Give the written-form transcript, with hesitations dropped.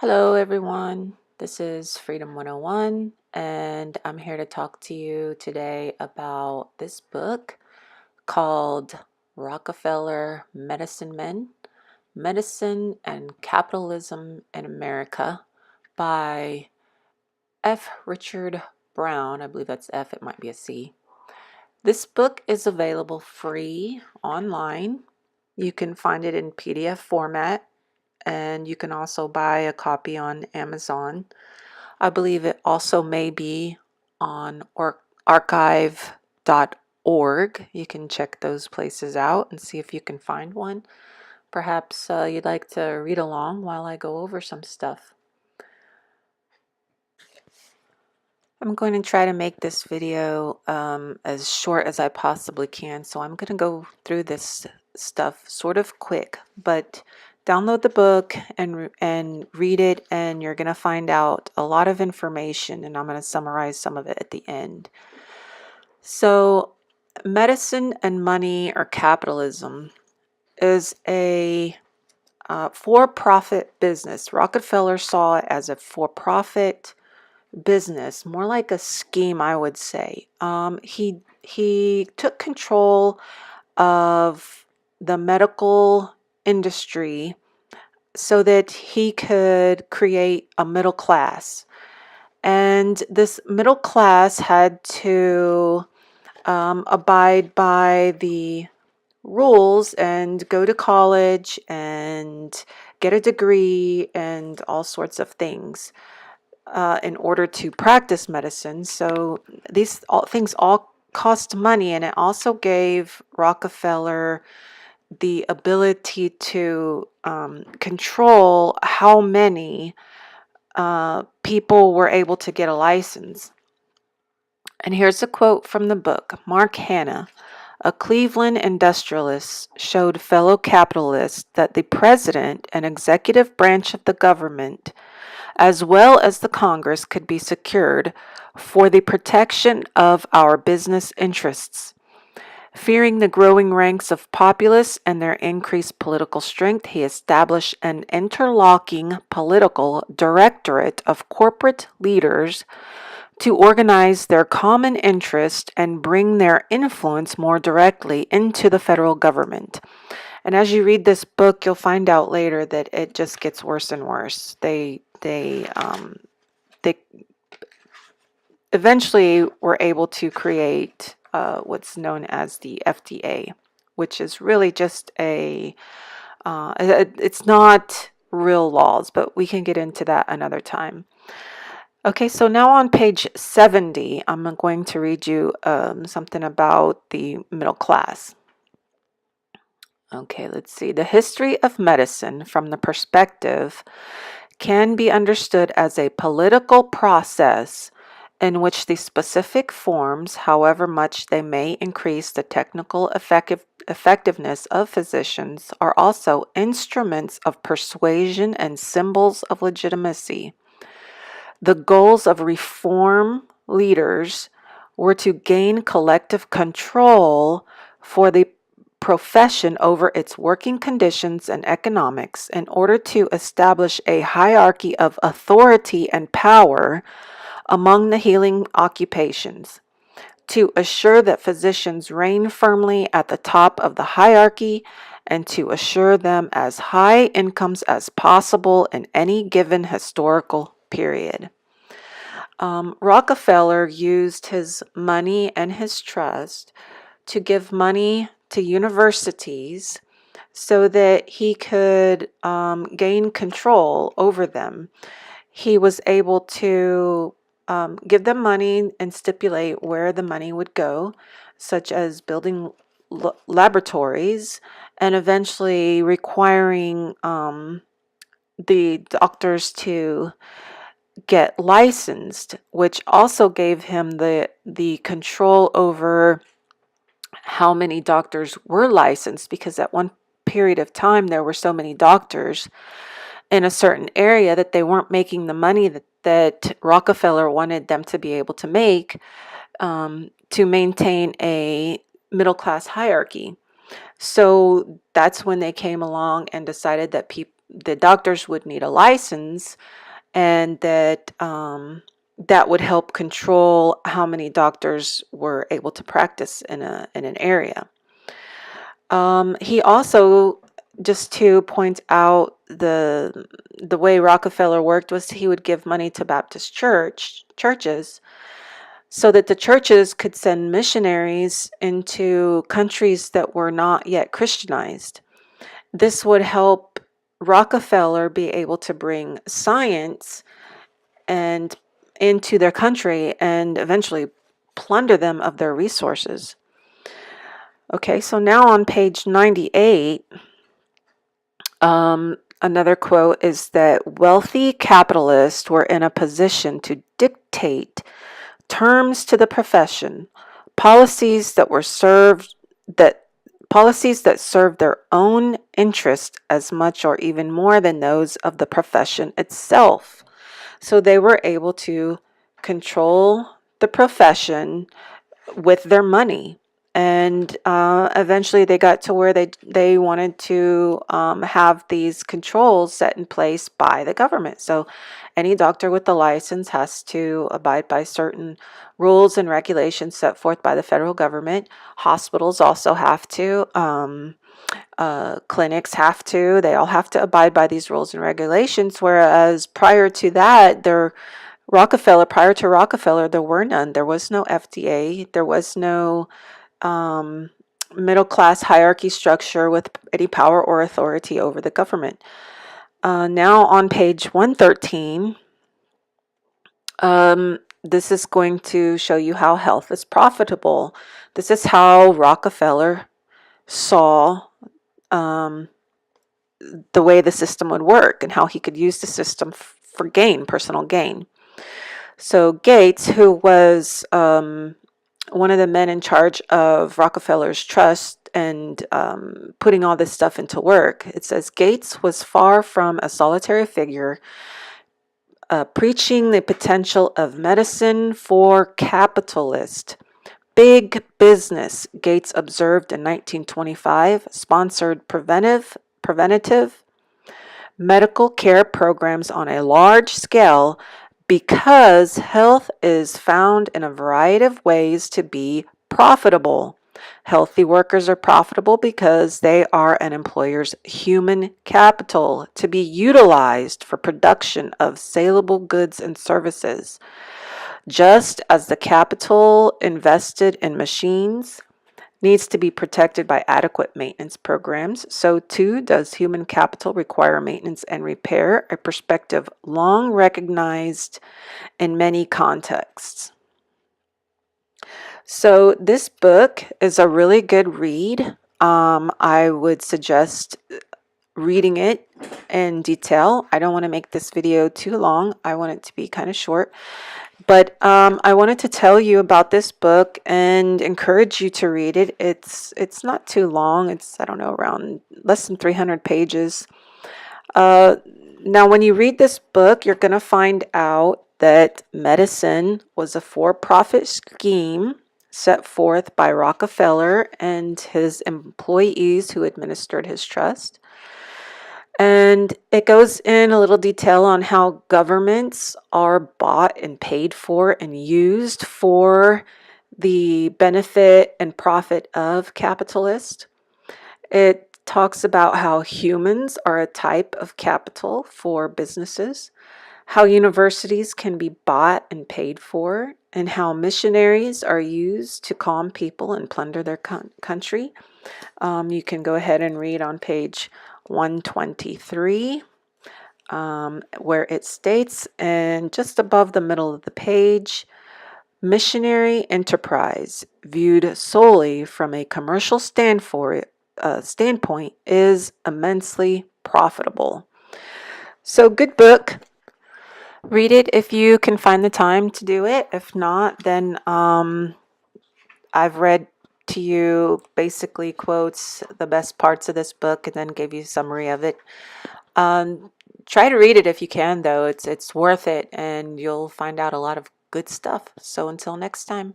Hello, everyone. This is Freedom 101, and I'm here to talk to you today about this book called Rockefeller Medicine Men Medicine and Capitalism in America by F. Richard Brown. I believe that's F, it might be a C. This book is available free online. You can find it in PDF format, and you can also buy a copy on Amazon. I believe it also may be on archive.org. You can check those places out and see if you can find one. Perhaps you'd like to read along while I go over some stuff. I'm going to try to make this video as short as I possibly can, so I'm going to go through this stuff sort of quick, but download the book and read it, and you're going to find out a lot of information, and I'm going to summarize some of it at the end. So, medicine and money, or capitalism, is a for-profit business. Rockefeller saw it as a for-profit business, more like a scheme, I would say. He took control of the medical industry so that he could create a middle class. And this middle class had to abide by the rules and go to college and get a degree and all sorts of things in order to practice medicine. So these things all cost money, and it also gave Rockefeller the ability to control how many people were able to get a license. And here's a quote from the book. Mark Hanna, a Cleveland industrialist, showed fellow capitalists that the president and executive branch of the government, as well as the Congress, could be secured for the protection of our business interests. Fearing the growing ranks of populists and their increased political strength, he established an interlocking political directorate of corporate leaders to organize their common interest and bring their influence more directly into the federal government. And as you read this book, you'll find out later that it just gets worse and worse. They eventually were able to create what's known as the FDA, which is really just it's not real laws, but we can get into that another time. Okay, so now on page 70, I'm going to read you something about the middle class. Okay, let's see. The history of medicine from the perspective can be understood as a political process in which the specific forms, however much they may increase the technical effectiveness of physicians, are also instruments of persuasion and symbols of legitimacy. The goals of reform leaders were to gain collective control for the profession over its working conditions and economics in order to establish a hierarchy of authority and power among the healing occupations, to assure that physicians reign firmly at the top of the hierarchy, and to assure them as high incomes as possible in any given historical period. Rockefeller used his money and his trust to give money to universities so that he could gain control over them. He was able to give them money and stipulate where the money would go, such as building laboratories, and eventually requiring the doctors to get licensed, which also gave him the control over how many doctors were licensed, because at one period of time there were so many doctors in a certain area that they weren't making the money that Rockefeller wanted them to be able to make to maintain a middle class hierarchy. So that's when they came along and decided that the doctors would need a license, and that that would help control how many doctors were able to practice in an area. He also, just to point out the way Rockefeller worked, was he would give money to Baptist churches so that the churches could send missionaries into countries that were not yet Christianized. This would help Rockefeller be able to bring science and into their country and eventually plunder them of their resources. Okay, so now on page 98, another quote is that wealthy capitalists were in a position to dictate terms to the profession, policies that served their own interest as much or even more than those of the profession itself. So they were able to control the profession with their money. And eventually they got to where they wanted to have these controls set in place by the government. So any doctor with a license has to abide by certain rules and regulations set forth by the federal government. Hospitals also have to. Clinics have to. They all have to abide by these rules and regulations. Whereas prior to that, prior to Rockefeller, there were none. There was no FDA. There was no middle class hierarchy structure with any power or authority over the government. Now on page 113, this is going to show you how health is profitable. This is how Rockefeller saw the way the system would work and how he could use the system for personal gain. So Gates, who was one of the men in charge of Rockefeller's trust and putting all this stuff into work, it says Gates was far from a solitary figure, preaching the potential of medicine for capitalists. Big business, Gates observed in 1925, sponsored preventative medical care programs on a large scale because health is found in a variety of ways to be profitable. Healthy workers are profitable because they are an employer's human capital to be utilized for production of saleable goods and services. Just as the capital invested in machines needs to be protected by adequate maintenance programs, so too does human capital require maintenance and repair, a perspective long recognized in many contexts. So this book is a really good read. I would suggest reading it in detail. I don't want to make this video too long. I want it to be kind of short. But I wanted to tell you about this book and encourage you to read it. It's not too long. It's, I don't know, around less than 300 pages. Now, when you read this book, you're going to find out that medicine was a for-profit scheme set forth by Rockefeller and his employees who administered his trust. And it goes in a little detail on how governments are bought and paid for and used for the benefit and profit of capitalists. It talks about how humans are a type of capital for businesses, how universities can be bought and paid for, and how missionaries are used to calm people and plunder their country. You can go ahead and read on page 123, where it states, and just above the middle of the page, missionary enterprise viewed solely from a commercial standpoint is immensely profitable. So good book. Read it if you can find the time to do it. If not, then I've read to you basically quotes the best parts of this book and then gave you a summary of it. Try to read it if you can, though. It's worth it, and you'll find out a lot of good stuff. So until next time.